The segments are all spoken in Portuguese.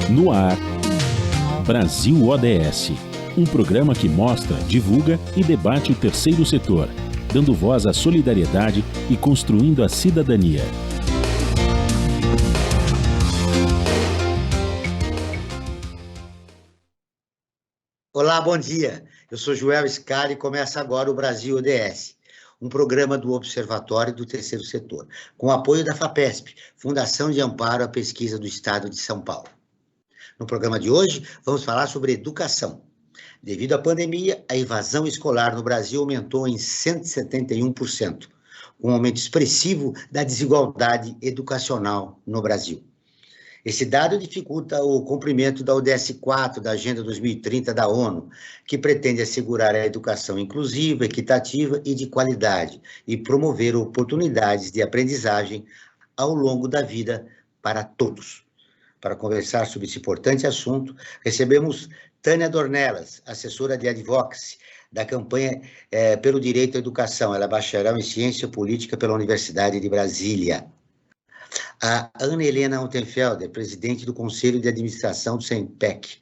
No ar, Brasil ODS, um programa que mostra, divulga e debate o terceiro setor, dando voz à solidariedade e construindo a cidadania. Olá, bom dia. Eu sou Joel Scali e começa agora o Brasil ODS, um programa do Observatório do Terceiro Setor, com apoio da FAPESP, Fundação de Amparo à Pesquisa do Estado de São Paulo. No programa de hoje, vamos falar sobre educação. Devido à pandemia, a evasão escolar no Brasil aumentou em 171%, um aumento expressivo da desigualdade educacional no Brasil. Esse dado dificulta o cumprimento da ODS 4 da Agenda 2030 da ONU, que pretende assegurar a educação inclusiva, equitativa e de qualidade e promover oportunidades de aprendizagem ao longo da vida para todos. Para conversar sobre esse importante assunto, recebemos Tânia Dornelas, assessora de Advocacy da campanha pelo Direito à Educação. Ela é bacharel em Ciência Política pela Universidade de Brasília. A Ana Helena Untenfelder, presidente do Conselho de Administração do CENPEC.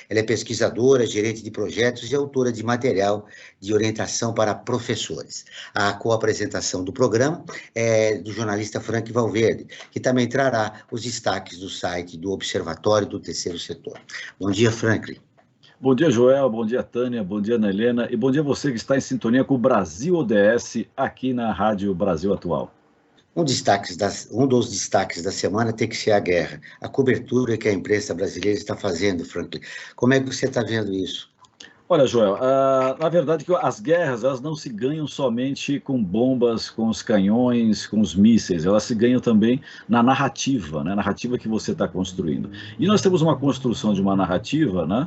Ela é pesquisadora, gerente de projetos e autora de material de orientação para professores. A co-apresentação do programa é do jornalista Frank Valverde, que também trará os destaques do site do Observatório do Terceiro Setor. Bom dia, Franklin. Bom dia, Joel, bom dia, Tânia, bom dia, Ana Helena, e bom dia a você que está em sintonia com o Brasil ODS aqui na Rádio Brasil Atual. Um dos destaques da semana tem que ser a guerra, a cobertura que a imprensa brasileira está fazendo, Franklin. Como é que você está vendo isso? Olha, Joel, na verdade que as guerras elas não se ganham somente com bombas, com os canhões, com os mísseis, elas se ganham também na narrativa, né? Narrativa que você está construindo. E nós temos uma construção de uma narrativa, né,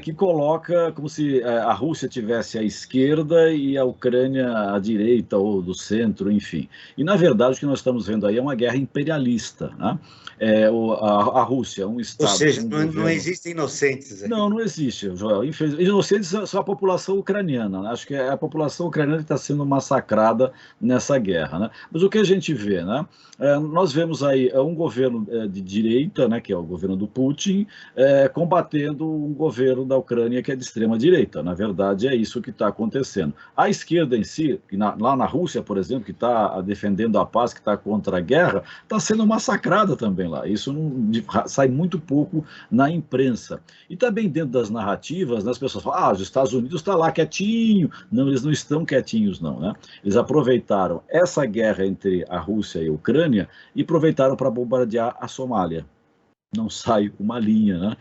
que coloca como se a Rússia tivesse à esquerda e a Ucrânia à direita ou do centro, enfim. E na verdade o que nós estamos vendo aí é uma guerra imperialista, né? A Rússia, um Estado... Ou seja, não existem inocentes. Aí. Não existe, Joel. Inocentes são a população ucraniana, né? Acho que é a população ucraniana que está sendo massacrada nessa guerra, né? Mas o que a gente vê, né? Nós vemos aí um governo de direita, né, que é o governo do Putin, combatendo um governo da Ucrânia que é de extrema direita. Na verdade, é isso que está acontecendo. A esquerda em si, lá na Rússia, por exemplo, que está defendendo a paz, que está contra a guerra, está sendo massacrada também lá. Isso sai muito pouco na imprensa. E também dentro das narrativas, né, as pessoas falam, os Estados Unidos está lá quietinho. Não, eles não estão quietinhos, não, né? Eles aproveitaram essa guerra entre a Rússia e a Ucrânia e aproveitaram para bombardear a Somália. Não sai uma linha, né?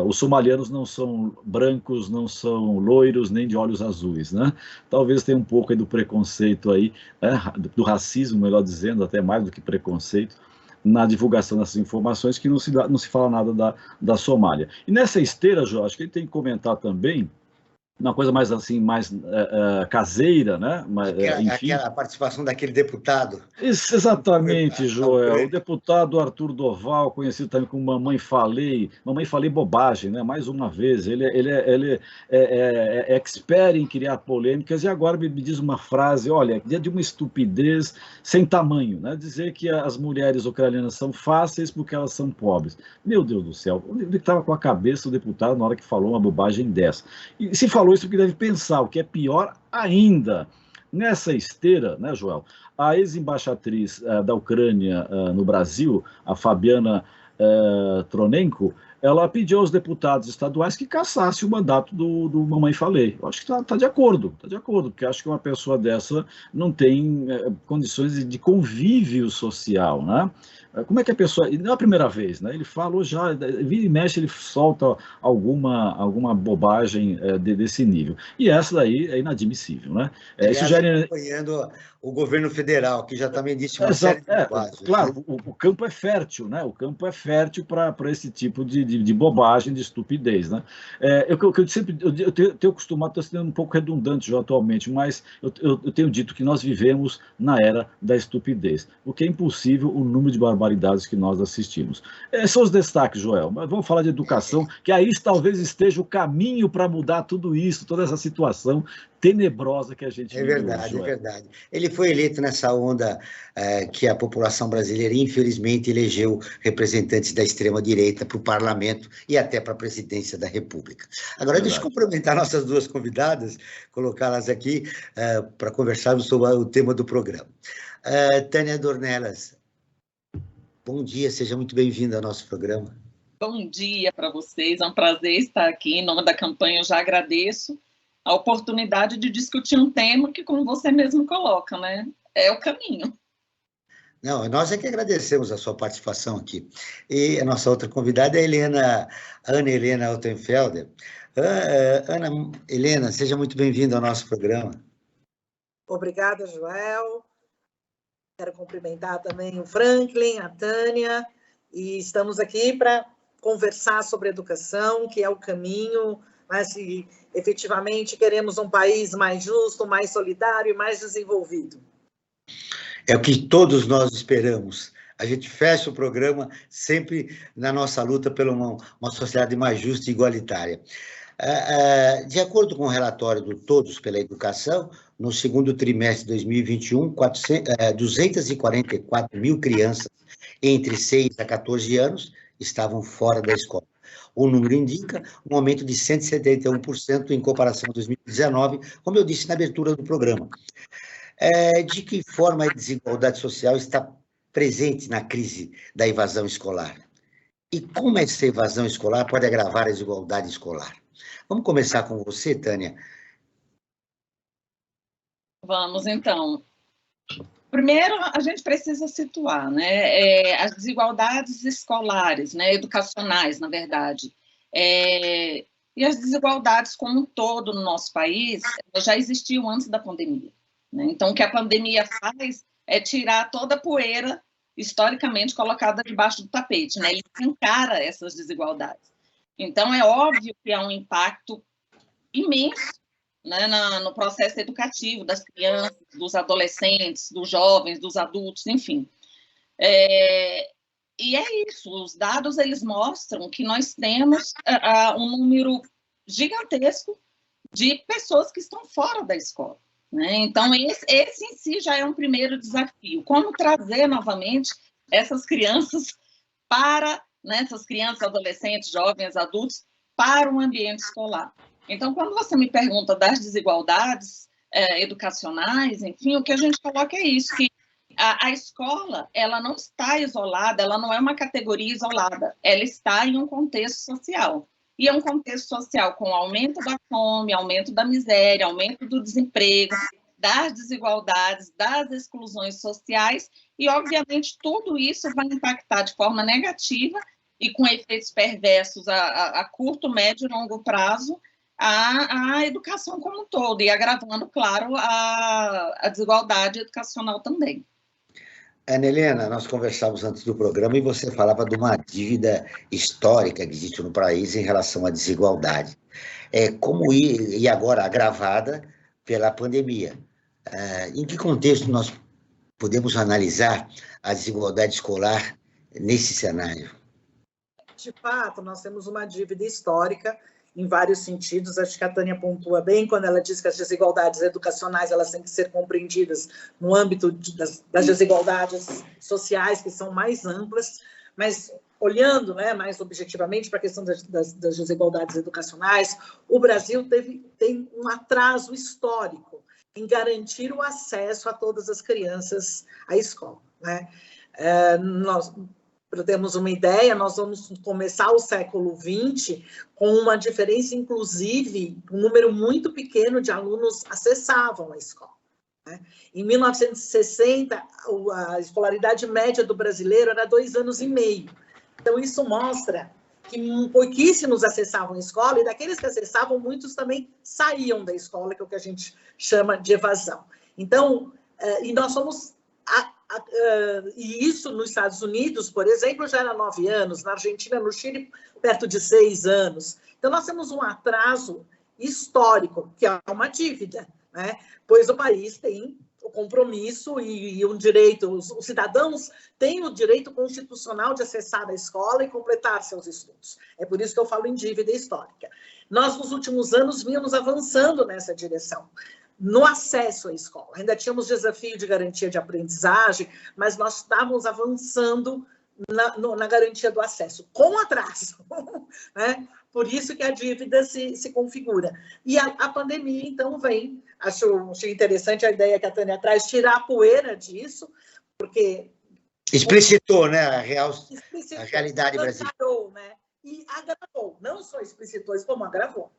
Os somalianos não são brancos, não são loiros, nem de olhos azuis, né? Talvez tenha um pouco aí do preconceito aí, do racismo, melhor dizendo, até mais do que preconceito, na divulgação dessas informações, que não se fala nada da Somália. E nessa esteira, João, acho que a gente tem que comentar também uma coisa mais assim, mais caseira, né? Enfim. Aquela participação daquele deputado. Isso, exatamente, Joel. O deputado Arthur Doval, conhecido também como Mamãe Falei bobagem, né? Mais uma vez, ele é expert em criar polêmicas e agora me diz uma frase, olha, de uma estupidez sem tamanho, né? Dizer que as mulheres ucranianas são fáceis porque elas são pobres. Meu Deus do céu, ele estava com a cabeça o deputado na hora que falou uma bobagem dessa. E se falou isso porque deve pensar, o que é pior ainda. Nessa esteira, né, Joel, a ex-embaixatriz da Ucrânia no Brasil, a Fabiana Tronenko, ela pediu aos deputados estaduais que cassasse o mandato do Mamãe Falei. Eu acho que está de acordo, porque acho que uma pessoa dessa não tem condições de convívio social, né? Como é que a pessoa... Não é a primeira vez, né? Ele falou já, vira e mexe, ele solta alguma bobagem desse nível. E essa daí é inadmissível, né? Isso já acompanhando o governo federal, que já também disse uma série de bobagens. Claro, o campo é fértil, né? O campo é fértil para esse tipo de bobagem, de estupidez, né? Eu tenho acostumado, estou sendo um pouco redundante já atualmente, mas eu tenho dito que nós vivemos na era da estupidez, o que é impossível o número de barbaridades que nós assistimos. São os destaques, Joel, mas vamos falar de educação, que aí talvez esteja o caminho para mudar tudo isso, toda essa situação tenebrosa que a gente É vive verdade, hoje, é verdade. Ele foi eleito nessa onda que a população brasileira, infelizmente, elegeu representantes da extrema-direita para o parlamento e até para a presidência da República. Agora, deixa eu Verdade. cumprimentar nossas duas convidadas, colocá-las aqui para conversarmos sobre o tema do programa. Tânia Dornelas, bom dia, seja muito bem-vinda ao nosso programa. Bom dia para vocês, é um prazer estar aqui. Em nome da campanha, eu já agradeço a oportunidade de discutir um tema que, como você mesmo coloca, né, é o caminho. Não, nós é que agradecemos a sua participação aqui. E a nossa outra convidada é a Ana Helena Altenfelder. Ana Helena, seja muito bem-vinda ao nosso programa. Obrigada, Joel. Quero cumprimentar também o Franklin, a Tânia, e estamos aqui para conversar sobre educação, que é o caminho, mas se efetivamente queremos um país mais justo, mais solidário e mais desenvolvido. É o que todos nós esperamos. A gente fecha o programa sempre na nossa luta por uma sociedade mais justa e igualitária. De acordo com o relatório do Todos pela Educação, no segundo trimestre de 2021, 244 mil crianças entre 6 a 14 anos estavam fora da escola. O número indica um aumento de 171% em comparação a 2019, como eu disse na abertura do programa. De que forma a desigualdade social está presente na crise da evasão escolar? E como essa evasão escolar pode agravar a desigualdade escolar? Vamos começar com você, Tânia. Vamos, então. Primeiro, a gente precisa situar, né, as desigualdades escolares, né, educacionais, na verdade, e as desigualdades como um todo no nosso país já existiam antes da pandemia, né? Então, o que a pandemia faz é tirar toda a poeira historicamente colocada debaixo do tapete, né? Ele encara essas desigualdades. Então, é óbvio que há um impacto imenso, né, no processo educativo das crianças, dos adolescentes, dos jovens, dos adultos, enfim. E é isso, os dados eles mostram que nós temos um número gigantesco de pessoas que estão fora da escola, né? Então, esse em si já é um primeiro desafio. Como trazer novamente essas crianças para, né, essas crianças, adolescentes, jovens, adultos, para o ambiente escolar. Então, quando você me pergunta das desigualdades educacionais, enfim, o que a gente coloca é isso, que a escola, ela não está isolada, ela não é uma categoria isolada, ela está em um contexto social. E é um contexto social com aumento da fome, aumento da miséria, aumento do desemprego, das desigualdades, das exclusões sociais, e, obviamente, tudo isso vai impactar de forma negativa e com efeitos perversos a curto, médio e longo prazo a educação como um todo, e agravando, claro, a desigualdade educacional também. Ana Helena, nós conversávamos antes do programa e você falava de uma dívida histórica que existe no país em relação à desigualdade. E agora agravada pela pandemia. Em que contexto nós podemos analisar a desigualdade escolar nesse cenário? De fato, nós temos uma dívida histórica em vários sentidos. Acho que a Tânia pontua bem quando ela diz que as desigualdades educacionais elas têm que ser compreendidas no âmbito das desigualdades sociais, que são mais amplas, mas olhando, né, mais objetivamente para a questão das desigualdades educacionais, o Brasil tem um atraso histórico em garantir o acesso a todas as crianças à escola, né? Para termos uma ideia, nós vamos começar o século XX com uma diferença, inclusive, um número muito pequeno de alunos acessavam a escola, né? Em 1960, a escolaridade média do brasileiro era 2 anos e meio. Então, isso mostra que pouquíssimos acessavam a escola, e daqueles que acessavam, muitos também saíam da escola, que é o que a gente chama de evasão. Então, e nós somos... e isso nos Estados Unidos, por exemplo, já era 9 anos, na Argentina, no Chile, perto de 6 anos. Então, nós temos um atraso histórico, que é uma dívida, né? Pois o país tem compromisso e um direito, os cidadãos têm o direito constitucional de acessar a escola e completar seus estudos. É por isso que eu falo em dívida histórica. Nós, nos últimos anos, vínhamos avançando nessa direção, no acesso à escola. Ainda tínhamos desafio de garantia de aprendizagem, mas nós estávamos avançando na garantia do acesso, com atraso, né? Por isso que a dívida se configura. E a pandemia, então, vem. Achei interessante a ideia que a Tânia traz, tirar a poeira disso, porque... Explicitou, né, a realidade brasileira. Né? E agravou, não só explicitou isso, como agravou.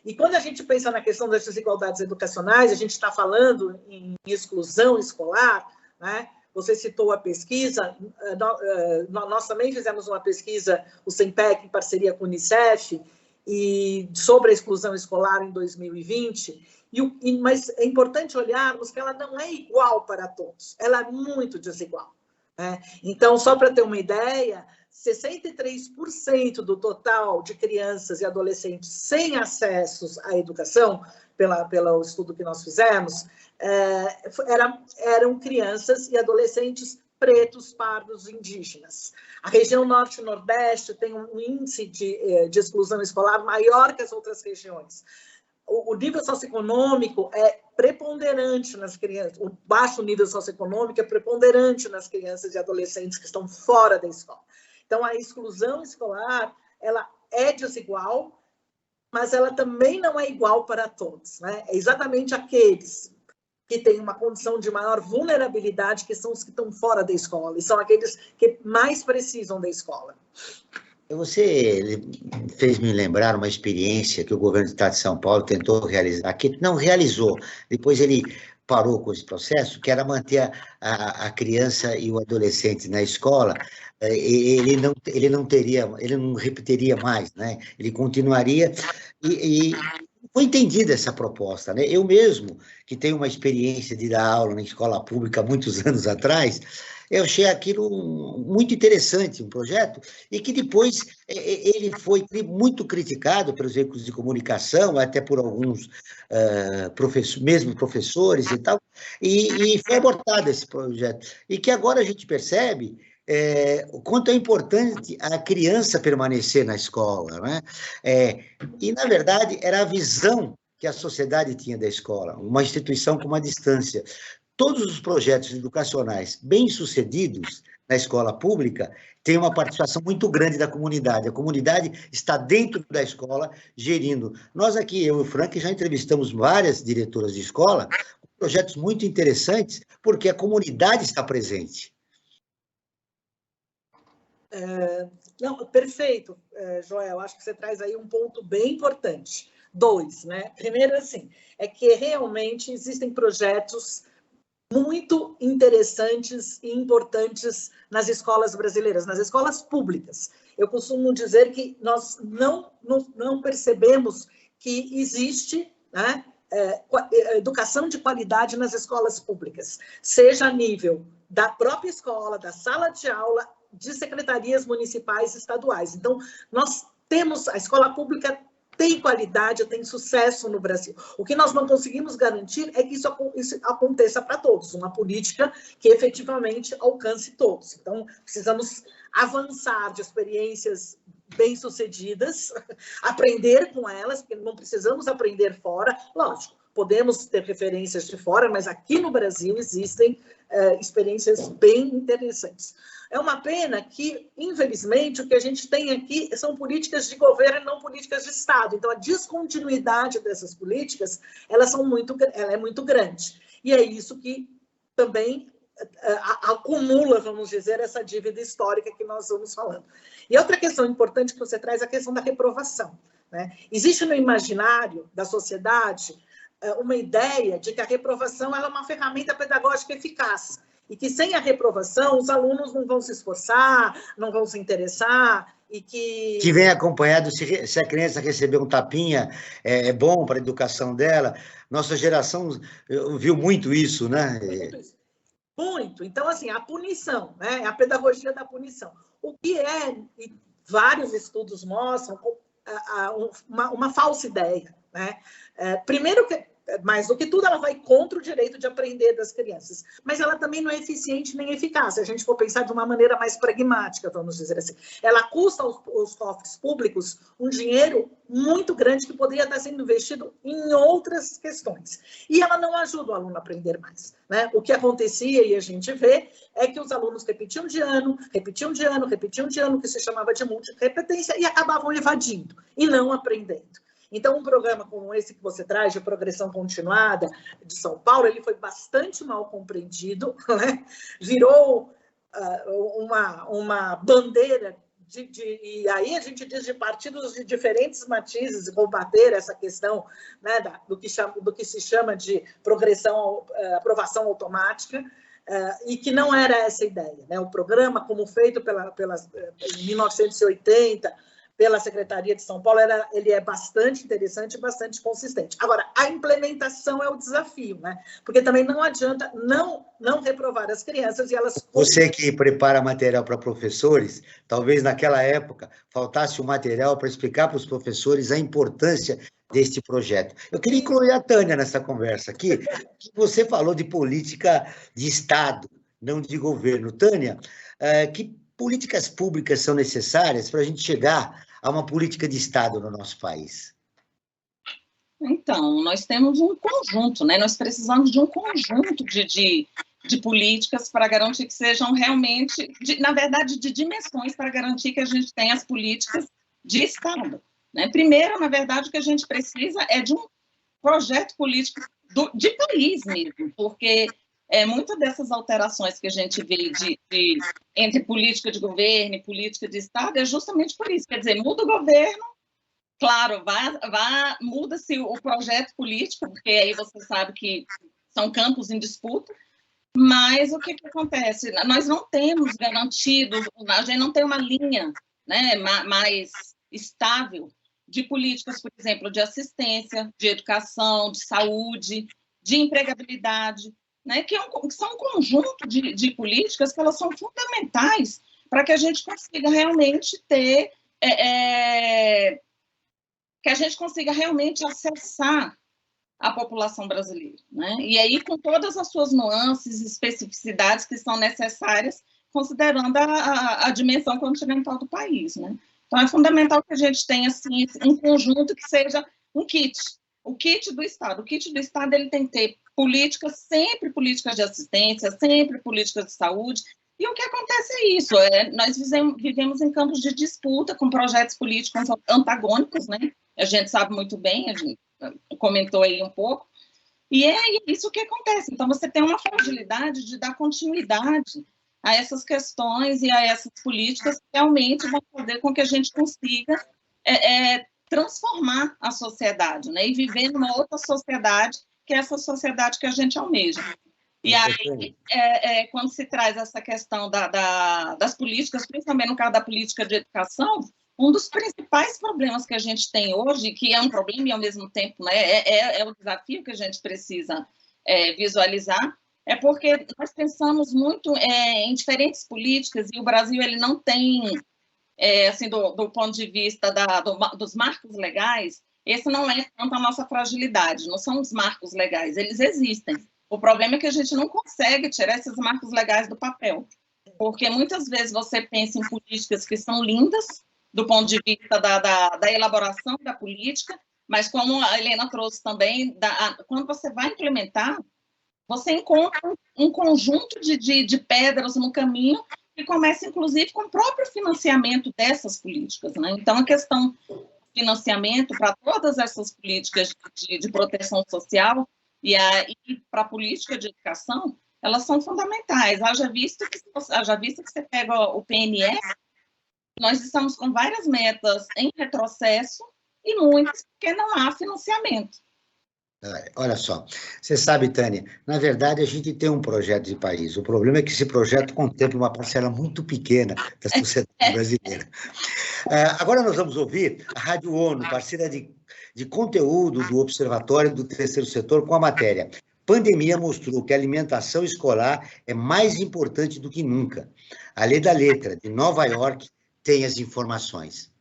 E quando a gente pensa na questão das desigualdades educacionais, a gente está falando em exclusão escolar, né? Você citou a pesquisa, nós também fizemos uma pesquisa, o SEMPEC, em parceria com o Unicef, sobre a exclusão escolar em 2020, mas é importante olharmos que ela não é igual para todos, ela é muito desigual. Né? Então, só para ter uma ideia, 63% do total de crianças e adolescentes sem acessos à educação, pelo estudo que nós fizemos, eram crianças e adolescentes pretos, pardos, indígenas. A região norte e nordeste tem um índice de exclusão escolar maior que as outras regiões. O nível socioeconômico é preponderante nas crianças, o baixo nível socioeconômico é preponderante nas crianças e adolescentes que estão fora da escola. Então, a exclusão escolar, ela é desigual, mas ela também não é igual para todos, né? É exatamente aqueles que têm uma condição de maior vulnerabilidade, que são os que estão fora da escola, e são aqueles que mais precisam da escola. Você fez me lembrar uma experiência que o governo do Estado de São Paulo tentou realizar, que não realizou, depois ele parou com esse processo, que era manter a criança e o adolescente na escola. Ele não repetiria mais, né? Ele continuaria, e foi entendida essa proposta, né? Eu mesmo, que tenho uma experiência de dar aula na escola pública há muitos anos atrás, eu achei aquilo muito interessante, um projeto, e que depois ele foi muito criticado pelos veículos de comunicação, até por alguns mesmo professores e tal, e foi abortado esse projeto. E que agora a gente percebe o quanto é importante a criança permanecer na escola, né? E, na verdade, era a visão que a sociedade tinha da escola, uma instituição com uma distância. Todos os projetos educacionais bem-sucedidos na escola pública têm uma participação muito grande da comunidade. A comunidade está dentro da escola, gerindo. Nós aqui, eu e o Frank, já entrevistamos várias diretoras de escola, com projetos muito interessantes, porque a comunidade está presente. Não, perfeito, Joel, acho que você traz aí um ponto bem importante. 2, né? Primeiro, assim, é que realmente existem projetos muito interessantes e importantes nas escolas brasileiras, nas escolas públicas. Eu costumo dizer que nós não percebemos que existe, né, educação de qualidade nas escolas públicas, seja a nível da própria escola, da sala de aula, de secretarias municipais e estaduais. Então, nós temos, a escola pública tem qualidade, tem sucesso no Brasil. O que nós não conseguimos garantir é que isso aconteça para todos, uma política que efetivamente alcance todos. Então, precisamos avançar de experiências bem-sucedidas, aprender com elas, porque não precisamos aprender fora, lógico. Podemos ter referências de fora, mas aqui no Brasil existem experiências bem interessantes. É uma pena que, infelizmente, o que a gente tem aqui são políticas de governo e não políticas de Estado. Então, a descontinuidade dessas políticas, ela é muito grande. E é isso que também acumula, vamos dizer, essa dívida histórica que nós vamos falando. E outra questão importante que você traz é a questão da reprovação, né? Existe no imaginário da sociedade uma ideia de que a reprovação é uma ferramenta pedagógica eficaz e que sem a reprovação os alunos não vão se esforçar, não vão se interessar e que... Que vem acompanhado, se a criança receber um tapinha, é bom para a educação dela. Nossa geração viu muito isso, né? Muito. Então, assim, a punição, né? A pedagogia da punição. O que e vários estudos mostram, uma falsa ideia, né? Primeiro que mais do que tudo, ela vai contra o direito de aprender das crianças. Mas ela também não é eficiente nem eficaz, se a gente for pensar de uma maneira mais pragmática, vamos dizer assim. Ela custa aos cofres públicos um dinheiro muito grande que poderia estar sendo investido em outras questões. E ela não ajuda o aluno a aprender mais, né? O que acontecia, e a gente vê, é que os alunos repetiam de ano, que se chamava de multirepetência, e acabavam evadindo e não aprendendo. Então, um programa como esse que você traz, de progressão continuada, de São Paulo, ele foi bastante mal compreendido, né? Virou uma bandeira e aí a gente diz de partidos de diferentes matizes combater essa questão, né, do que se chama de aprovação automática, e que não era essa a ideia, né? O programa, como feito em 1980, pela Secretaria de São Paulo, ele é bastante interessante e bastante consistente. Agora, a implementação é o desafio, né? Porque também não adianta não reprovar as crianças e elas... Você que prepara material para professores, talvez naquela época faltasse o material para explicar para os professores a importância deste projeto. Eu queria incluir a Tânia nessa conversa aqui, que você falou de política de Estado, não de governo. Tânia, que políticas públicas são necessárias para a gente chegar a uma política de Estado no nosso país? Então, nós temos um conjunto, né? Nós precisamos de um conjunto de políticas para garantir que sejam realmente, na verdade, de dimensões para garantir que a gente tenha as políticas de Estado, né? Primeiro, na verdade, o que a gente precisa é de um projeto político de país mesmo, porque muitas dessas alterações que a gente vê entre política de governo e política de Estado é justamente por isso. Quer dizer, muda o governo, claro, muda-se o projeto político, porque aí você sabe que são campos em disputa, mas o que acontece? Nós não temos garantido, a gente não tem uma linha, né, mais estável de políticas, por exemplo, de assistência, de educação, de saúde, de empregabilidade, né, que são um conjunto de políticas que elas são fundamentais para que a gente consiga realmente ter, que a gente consiga realmente acessar a população brasileira, né? E aí com todas as suas nuances e especificidades que são necessárias, considerando a dimensão continental do país, né? Então é fundamental que a gente tenha assim um conjunto que seja um kit, o kit do Estado. O kit do Estado ele tem que ter sempre políticas de assistência, sempre políticas de saúde, e o que acontece é isso, nós vivemos em campos de disputa com projetos políticos antagônicos, né? A gente sabe muito bem, a gente comentou aí um pouco, e é isso que acontece. Então, você tem uma fragilidade de dar continuidade a essas questões e a essas políticas que realmente vão fazer com que a gente consiga transformar a sociedade, né? E viver numa outra sociedade, que é essa sociedade que a gente almeja. E aí, quando se traz essa questão das políticas, principalmente no caso da política de educação, um dos principais problemas que a gente tem hoje, que é um problema e, ao mesmo tempo, né, é o desafio que a gente precisa visualizar, é porque nós pensamos muito em diferentes políticas e o Brasil ele não tem, assim, do ponto de vista dos marcos legais, esse não é tanto a nossa fragilidade, não são os marcos legais, eles existem. O problema é que a gente não consegue tirar esses marcos legais do papel, porque muitas vezes você pensa em políticas que são lindas, do ponto de vista da elaboração da política, mas como a Helena trouxe também, quando você vai implementar, você encontra um conjunto de pedras no caminho que começa, inclusive, com o próprio financiamento dessas políticas, né? Então, a questão financiamento para todas essas políticas de proteção social e para a política de educação, elas são fundamentais. Haja visto que você pega o PNE, nós estamos com várias metas em retrocesso e muitas porque não há financiamento. Olha só, você sabe, Tânia, na verdade a gente tem um projeto de país. O problema é que esse projeto contempla uma parcela muito pequena da sociedade brasileira. Agora nós vamos ouvir a Rádio ONU, parceira de conteúdo do Observatório do Terceiro Setor, com a matéria Pandemia mostrou que a alimentação escolar é mais importante do que nunca. A Lei da Letra, de Nova York, tem as informações.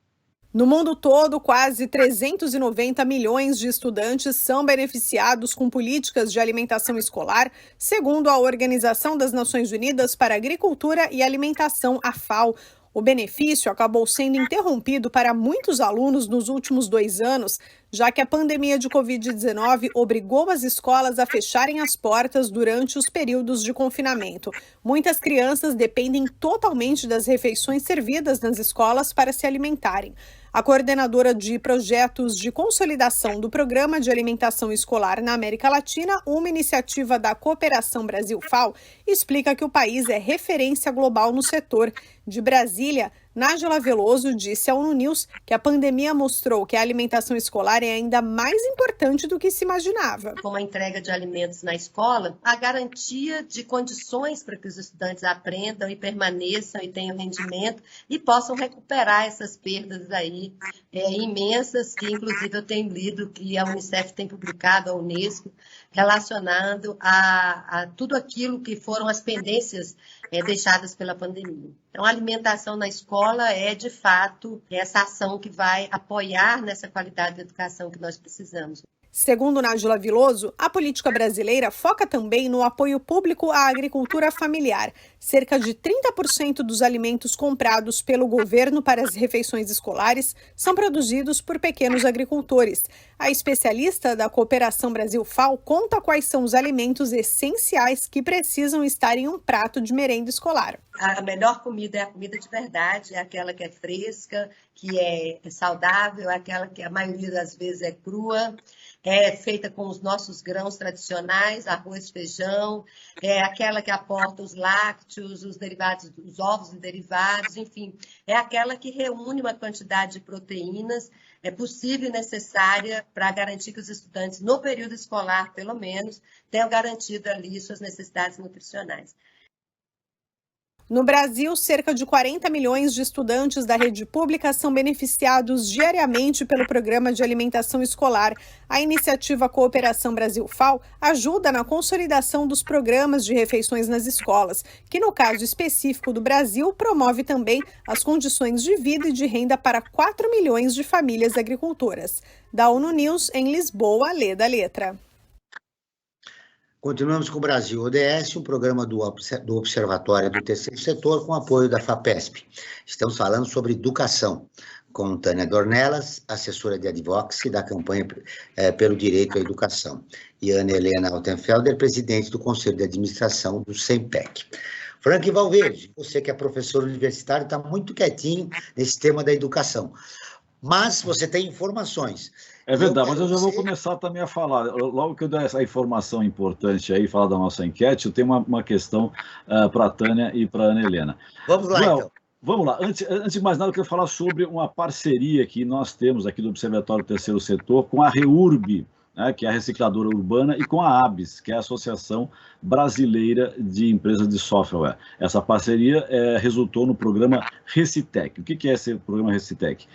No mundo todo, quase 390 milhões de estudantes são beneficiados com políticas de alimentação escolar, segundo a Organização das Nações Unidas para a Agricultura e Alimentação, a FAO. O benefício acabou sendo interrompido para muitos alunos nos últimos 2 anos, já que a pandemia de Covid-19 obrigou as escolas a fecharem as portas durante os períodos de confinamento. Muitas crianças dependem totalmente das refeições servidas nas escolas para se alimentarem. A coordenadora de projetos de consolidação do Programa de Alimentação Escolar na América Latina, uma iniciativa da Cooperação Brasil-FAO, explica que o país é referência global no setor. De Brasília, Nájila Veloso disse ao ONU News que a pandemia mostrou que a alimentação escolar é ainda mais importante do que se imaginava. Com a entrega de alimentos na escola, a garantia de condições para que os estudantes aprendam e permaneçam e tenham rendimento e possam recuperar essas perdas aí imensas, que inclusive eu tenho lido que a Unicef tem publicado, a Unesco, relacionado a tudo aquilo que foram as pendências deixadas pela pandemia. Então, a alimentação na escola é, de fato, essa ação que vai apoiar nessa qualidade de educação que nós precisamos. Segundo Nájila Veloso, a política brasileira foca também no apoio público à agricultura familiar. Cerca de 30% dos alimentos comprados pelo governo para as refeições escolares são produzidos por pequenos agricultores. A especialista da Cooperação Brasil-FAO conta quais são os alimentos essenciais que precisam estar em um prato de merenda escolar. A melhor comida é a comida de verdade, é aquela que é fresca, que é saudável, é aquela que a maioria das vezes é crua. É feita com os nossos grãos tradicionais, arroz, feijão, é aquela que aporta os lácteos, os derivados, os ovos e derivados, enfim, é aquela que reúne uma quantidade de proteínas possível e necessária para garantir que os estudantes, no período escolar, pelo menos, tenham garantido ali suas necessidades nutricionais. No Brasil, cerca de 40 milhões de estudantes da rede pública são beneficiados diariamente pelo Programa de Alimentação Escolar. A iniciativa Cooperação Brasil-FAO ajuda na consolidação dos programas de refeições nas escolas, que no caso específico do Brasil, promove também as condições de vida e de renda para 4 milhões de famílias agricultoras. Da ONU News, em Lisboa, lê da letra. Continuamos com o Brasil ODS, um programa do Observatório do Terceiro Setor com apoio da FAPESP. Estamos falando sobre educação, com Tânia Dornelas, assessora de Advocacy da campanha pelo direito à educação, e Ana Helena Altenfelder, presidente do Conselho de Administração do SEMPEC. Frank Valverde, você que é professor universitário, está muito quietinho nesse tema da educação, mas você tem informações. É verdade, mas eu já vou começar também a falar. Logo que eu der essa informação importante aí, falar da nossa enquete, eu tenho uma questão para a Tânia e para a Ana Helena. Vamos lá, então. Vamos lá. Antes de mais nada, eu quero falar sobre uma parceria que nós temos aqui do Observatório do Terceiro Setor com a REURB, que é a recicladora urbana, e com a ABS, que é a Associação Brasileira de Empresas de Software. Essa parceria resultou no programa Recitec. O que é esse programa Recitec?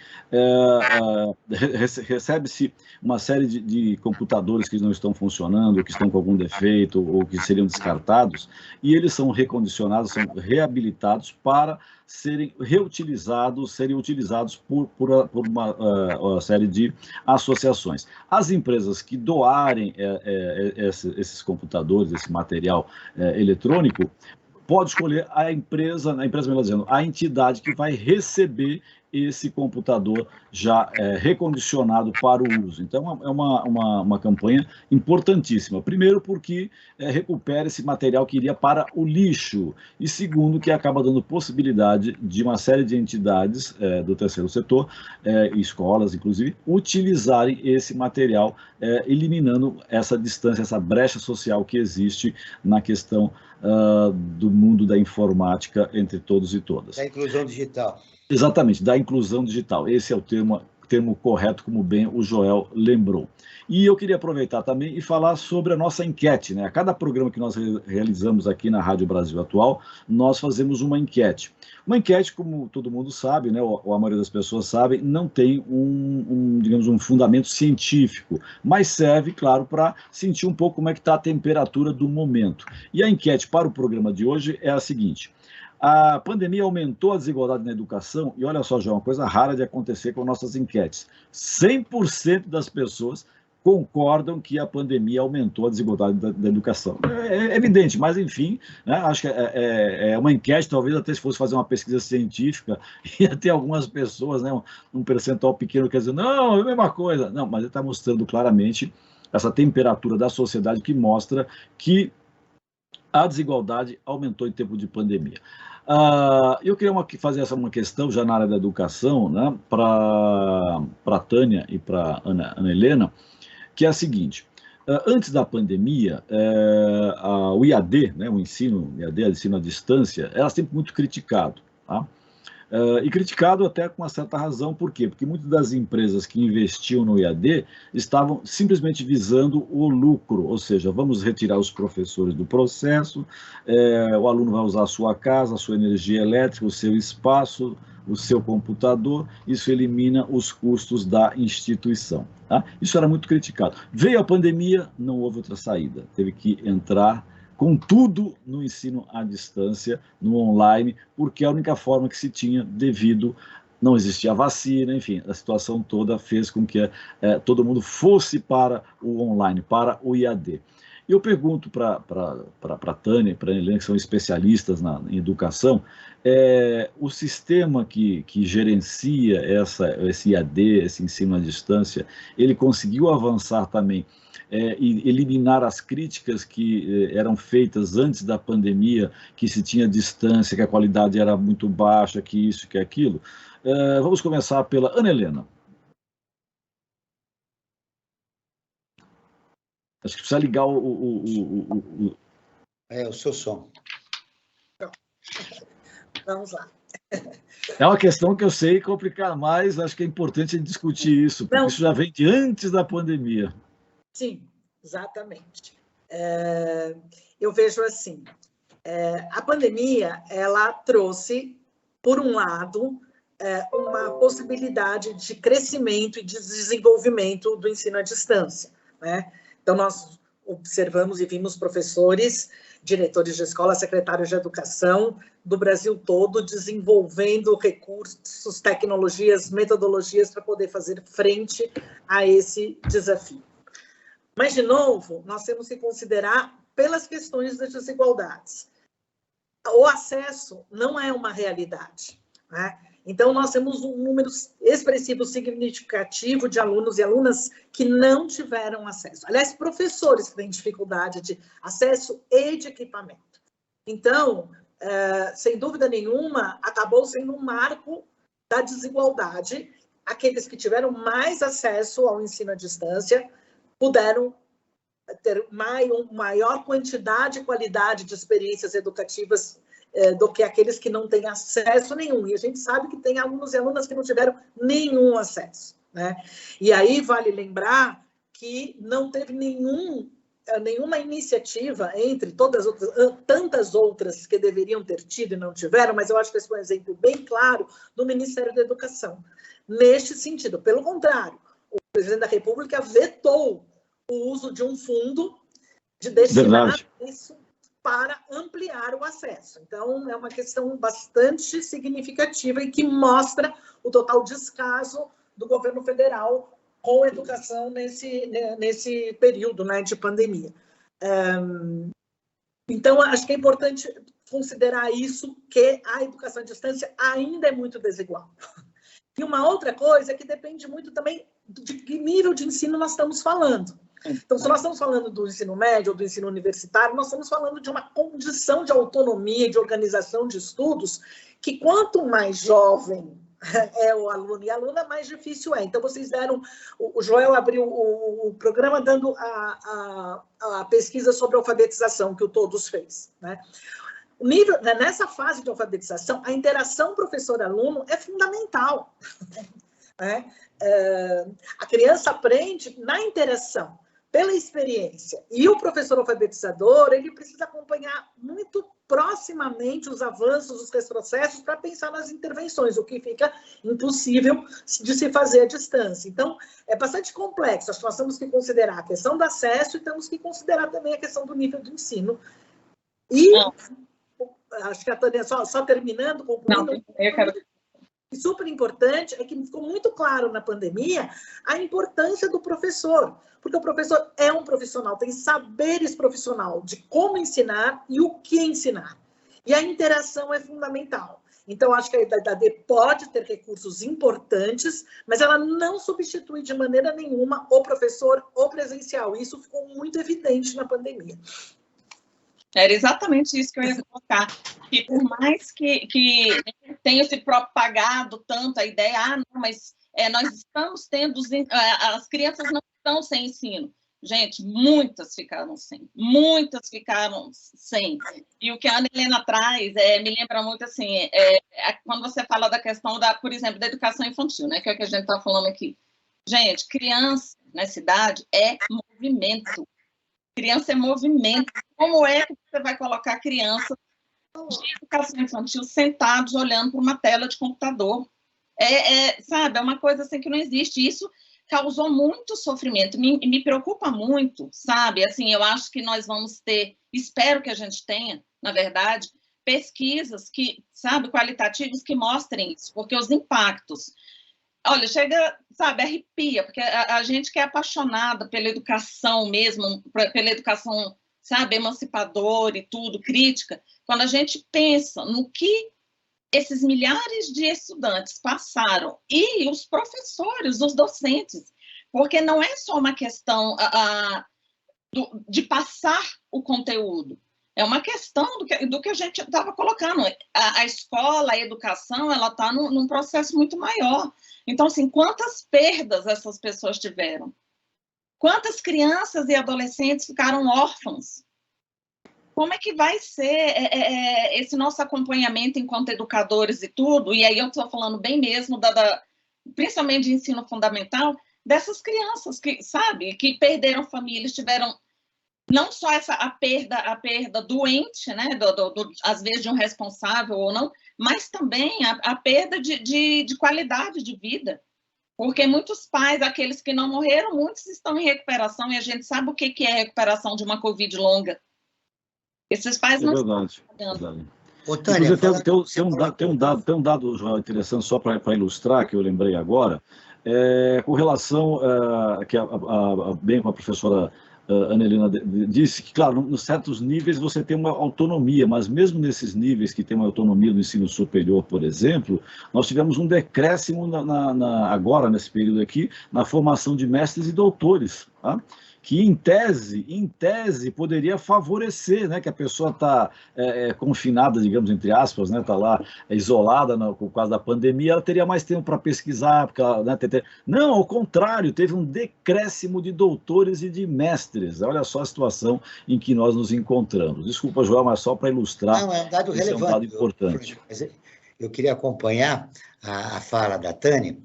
Recebe-se uma série de computadores que não estão funcionando, que estão com algum defeito ou que seriam descartados, e eles são recondicionados, são reabilitados para serem reutilizados, por uma série de associações. As empresas que doarem esses computadores, esse material eletrônico, pode escolher a entidade que vai receber esse computador já recondicionado para o uso. Então, é uma campanha importantíssima. Primeiro, porque recupera esse material que iria para o lixo. E segundo, que acaba dando possibilidade de uma série de entidades do terceiro setor, escolas, inclusive, utilizarem esse material, eliminando essa distância, essa brecha social que existe na questão do mundo da informática entre todos e todas. Da inclusão digital. Exatamente, da inclusão digital. Esse é o termo correto, como bem o Joel lembrou. E eu queria aproveitar também e falar sobre a nossa enquete, né? A cada programa que nós realizamos aqui na Rádio Brasil Atual, nós fazemos uma enquete. Uma enquete, como todo mundo sabe, né, ou a maioria das pessoas sabe, não tem digamos, um fundamento científico, mas serve, claro, para sentir um pouco como é que está a temperatura do momento. E a enquete para o programa de hoje é a seguinte: A pandemia aumentou a desigualdade na educação, e olha só, João, uma coisa rara de acontecer com nossas enquetes. 100% das pessoas concordam que a pandemia aumentou a desigualdade da educação. É evidente, mas enfim, né, acho que é uma enquete, talvez até se fosse fazer uma pesquisa científica, ia ter algumas pessoas, né, um percentual pequeno quer dizer, não, é a mesma coisa. Não, mas ele está mostrando claramente essa temperatura da sociedade que mostra que a desigualdade aumentou em tempo de pandemia. Eu queria fazer uma questão já na área da educação, né, para a Tânia e para a Ana Helena, que é a seguinte: antes da pandemia, o IAD, né, o ensino à distância, era sempre muito criticado, tá? E criticado até com uma certa razão. Por quê? Porque muitas das empresas que investiam no IAD estavam simplesmente visando o lucro, ou seja, vamos retirar os professores do processo, o aluno vai usar a sua casa, a sua energia elétrica, o seu espaço, o seu computador, isso elimina os custos da instituição. Tá? Isso era muito criticado. Veio a pandemia, não houve outra saída, teve que entrar com tudo no ensino à distância, no online, porque é a única forma que se tinha devido, não existia vacina, enfim, a situação toda fez com que todo mundo fosse para o online, para o IAD. Eu pergunto para a Tânia e para a Helena, que são especialistas em educação, o sistema que gerencia esse IAD, esse ensino à distância, ele conseguiu avançar também e eliminar as críticas que eram feitas antes da pandemia, que se tinha distância, que a qualidade era muito baixa, que isso, que aquilo. Vamos começar pela Ana Helena. Acho que precisa ligar o seu som. Vamos lá. É uma questão que eu sei complicar, mas acho que é importante discutir isso, porque isso já vem de antes da pandemia. Sim, exatamente. Eu vejo assim, a pandemia, ela trouxe, por um lado, uma possibilidade de crescimento e de desenvolvimento do ensino à distância, né? Então, nós observamos e vimos professores, diretores de escola, secretários de educação do Brasil todo desenvolvendo recursos, tecnologias, metodologias para poder fazer frente a esse desafio. Mas, de novo, nós temos que considerar pelas questões das desigualdades. O acesso não é uma realidade, né? Então, nós temos um número expressivo, significativo de alunos e alunas que não tiveram acesso. Aliás, professores que têm dificuldade de acesso e de equipamento. Então, sem dúvida nenhuma, acabou sendo um marco da desigualdade. Aqueles que tiveram mais acesso ao ensino à distância puderam ter maior quantidade e qualidade de experiências educativas do que aqueles que não têm acesso nenhum. E a gente sabe que tem alunos e alunas que não tiveram nenhum acesso, né? E aí vale lembrar que não teve nenhuma iniciativa entre tantas outras que deveriam ter tido e não tiveram, mas eu acho que esse é um exemplo bem claro do Ministério da Educação. Neste sentido, pelo contrário, o presidente da República vetou o uso de um fundo de destinar isso para ampliar o acesso. Então, é uma questão bastante significativa e que mostra o total descaso do governo federal com a educação nesse período, né, de pandemia. Então, acho que é importante considerar isso, que a educação à distância ainda é muito desigual. E uma outra coisa é que depende muito também de que nível de ensino nós estamos falando. Então, se nós estamos falando do ensino médio ou do ensino universitário, nós estamos falando de uma condição de autonomia, de organização de estudos, que quanto mais jovem é o aluno e a aluna, mais difícil é. Então, vocês deram... O Joel abriu o programa dando a pesquisa sobre alfabetização que o Todos fez, né? O nível, nessa fase de alfabetização, a interação professor-aluno é fundamental, né? A criança aprende na interação, pela experiência. E o professor alfabetizador, ele precisa acompanhar muito proximamente os avanços, os retrocessos, para pensar nas intervenções, o que fica impossível de se fazer à distância. Então, é bastante complexo. Acho que nós temos que considerar a questão do acesso e temos que considerar também a questão do nível do ensino. E acho que a Tânia, só terminando, concluindo, Não, eu quero... super importante é que ficou muito claro na pandemia a importância do professor, porque o professor é um profissional, tem saberes profissional de como ensinar e o que ensinar. E a interação é fundamental. Então, acho que a EAD pode ter recursos importantes, mas ela não substitui de maneira nenhuma o professor ou presencial. Isso ficou muito evidente na pandemia. Era exatamente isso que eu ia colocar. Que por mais que tenha se propagado tanto a ideia, não, mas nós estamos tendo, as crianças não estão sem ensino. Gente, muitas ficaram sem. E o que a Ana Helena traz me lembra muito assim, quando você fala da questão, por exemplo, da educação infantil, né, que é o que a gente está falando aqui. Gente, criança nessa idade é movimento. Criança é movimento. Como é que você vai colocar crianças de educação infantil sentados olhando para uma tela de computador? Sabe, é uma coisa assim que não existe. Isso causou muito sofrimento. Me preocupa muito, sabe? Assim, eu acho que nós vamos ter, espero que a gente tenha, na verdade, pesquisas que, sabe, qualitativas que mostrem isso, porque os impactos... Olha, chega, sabe, arrepia, porque a gente que é apaixonada pela educação mesmo, pela educação, sabe, emancipadora e tudo, crítica, quando a gente pensa no que esses milhares de estudantes passaram, e os professores, os docentes, porque não é só uma questão de passar o conteúdo, é uma questão do que a gente estava colocando. A escola, a educação, ela está num processo muito maior. Então, assim, quantas perdas essas pessoas tiveram? Quantas crianças e adolescentes ficaram órfãos? Como é que vai ser esse nosso acompanhamento enquanto educadores e tudo? E aí eu estou falando bem mesmo, principalmente de ensino fundamental, dessas crianças que, sabe, que perderam famílias, tiveram não só a perda doente, né, às vezes de um responsável ou não, mas também a perda de qualidade de vida. Porque muitos pais, aqueles que não morreram, muitos estão em recuperação, e a gente sabe o que é a recuperação de uma Covid longa. Esses pais não estão trabalhando. Tânia, tem um dado, João, interessante, só para ilustrar, que eu lembrei agora, com relação, bem com a professora Ana Helena disse, que, claro, nos certos níveis você tem uma autonomia, mas mesmo nesses níveis que tem uma autonomia do ensino superior, por exemplo, nós tivemos um decréscimo agora, nesse período aqui, na formação de mestres e doutores, tá? Que em tese poderia favorecer, né, que a pessoa está confinada, digamos, entre aspas, né, está lá isolada por causa da pandemia, ela teria mais tempo para pesquisar, porque ela, né, não, ao contrário, teve um decréscimo de doutores e de mestres. Olha só a situação em que nós nos encontramos. Desculpa, João, mas só para ilustrar. Não, é um dado relevante. É um dado importante. Eu queria acompanhar a fala da Tânia.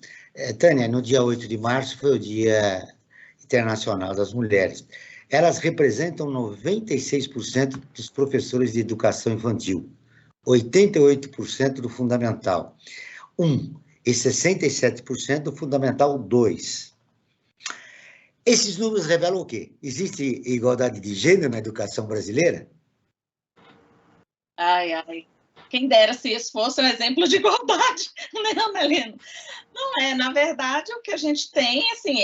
Tânia, no dia 8 de março foi o Dia Internacional das Mulheres. Elas representam 96% dos professores de educação infantil, 88% do Fundamental 1 e 67% do Fundamental 2. Esses números revelam o quê? Existe igualdade de gênero na educação brasileira? Ai. Quem dera se isso fosse um exemplo de igualdade, né, Ana Helena? Não é, na verdade, o que a gente tem, assim,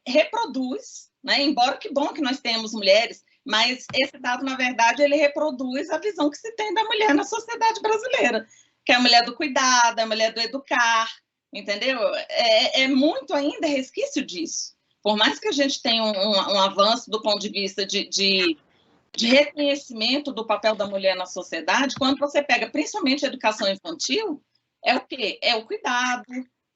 reproduz, né? Embora que bom que nós temos mulheres, mas esse dado, na verdade, ele reproduz a visão que se tem da mulher na sociedade brasileira, que é a mulher do cuidado, a mulher do educar, entendeu? É muito ainda resquício disso. Por mais que a gente tenha um avanço do ponto de vista de reconhecimento do papel da mulher na sociedade, quando você pega principalmente a educação infantil, é o quê? É o cuidado,